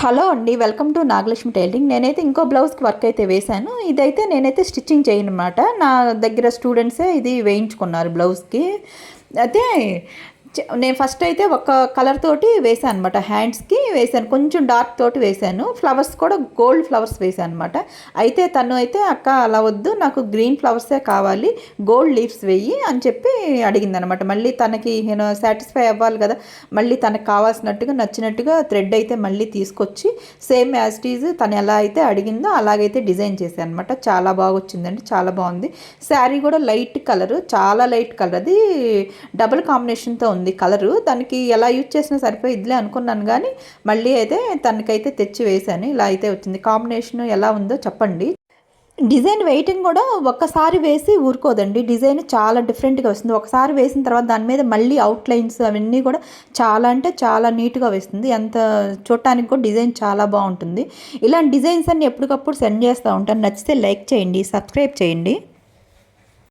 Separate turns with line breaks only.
Hello అండి, welcome to Nagalakshmi tailoring. నేనైతే ఇంకో బ్లౌజ్కి వర్క్ అయితే వేశాను. ఇదైతే నేనైతే స్టిచ్చింగ్ చేయను అనమాట. నా దగ్గర స్టూడెంట్సే ఇది వేయించుకున్నారు బ్లౌజ్కి. అయితే నేను ఫస్ట్ అయితే ఒక కలర్ తోటి వేసాను అనమాట. హ్యాండ్స్కి వేసాను, కొంచెం డార్క్ తోటి వేసాను. ఫ్లవర్స్ కూడా గోల్డ్ ఫ్లవర్స్ వేసాను అనమాట. అయితే తను అయితే అక్క అలా వద్దు, నాకు గ్రీన్ ఫ్లవర్సే కావాలి, గోల్డ్ లీవ్స్ వేయి అని చెప్పి అడిగిందనమాట. మళ్ళీ తనకి నేను సాటిస్ఫై అవ్వాలి కదా, మళ్ళీ తనకు కావాల్సినట్టుగా నచ్చినట్టుగా థ్రెడ్ అయితే మళ్ళీ తీసుకొచ్చి సేమ్ యాజ్ ఇట్ ఈజ్ తను ఎలా అయితే అడిగిందో అలాగైతే డిజైన్ చేశాను అనమాట. చాలా బాగా వచ్చిందండి, చాలా బాగుంది. శారీ కూడా లైట్ కలర్, చాలా లైట్ కలర్, అది డబుల్ కాంబినేషన్తో ఉంది కలరు. దానికి ఎలా యూజ్ చేసినా సరిపోయిద్దిలే అనుకున్నాను, కానీ మళ్ళీ అయితే తనకైతే తెచ్చి వేశాను. ఇలా అయితే వచ్చింది. కాంబినేషన్ ఎలా ఉందో చెప్పండి. డిజైన్ వెయిటింగ్ కూడా ఒక్కసారి వేసి ఊరుకోదండి, డిజైన్ చాలా డిఫరెంట్గా వస్తుంది. ఒకసారి వేసిన తర్వాత దాని మీద మళ్ళీ అవుట్లైన్స్ అవన్నీ కూడా చాలా అంటే చాలా నీట్గా వేస్తుంది. ఎంత చూడటానికి కూడా డిజైన్ చాలా బాగుంటుంది. ఇలాంటి డిజైన్స్ అన్ని ఎప్పటికప్పుడు సెండ్ చేస్తూ ఉంటాను. నచ్చితే లైక్ చేయండి, సబ్స్క్రైబ్ చేయండి.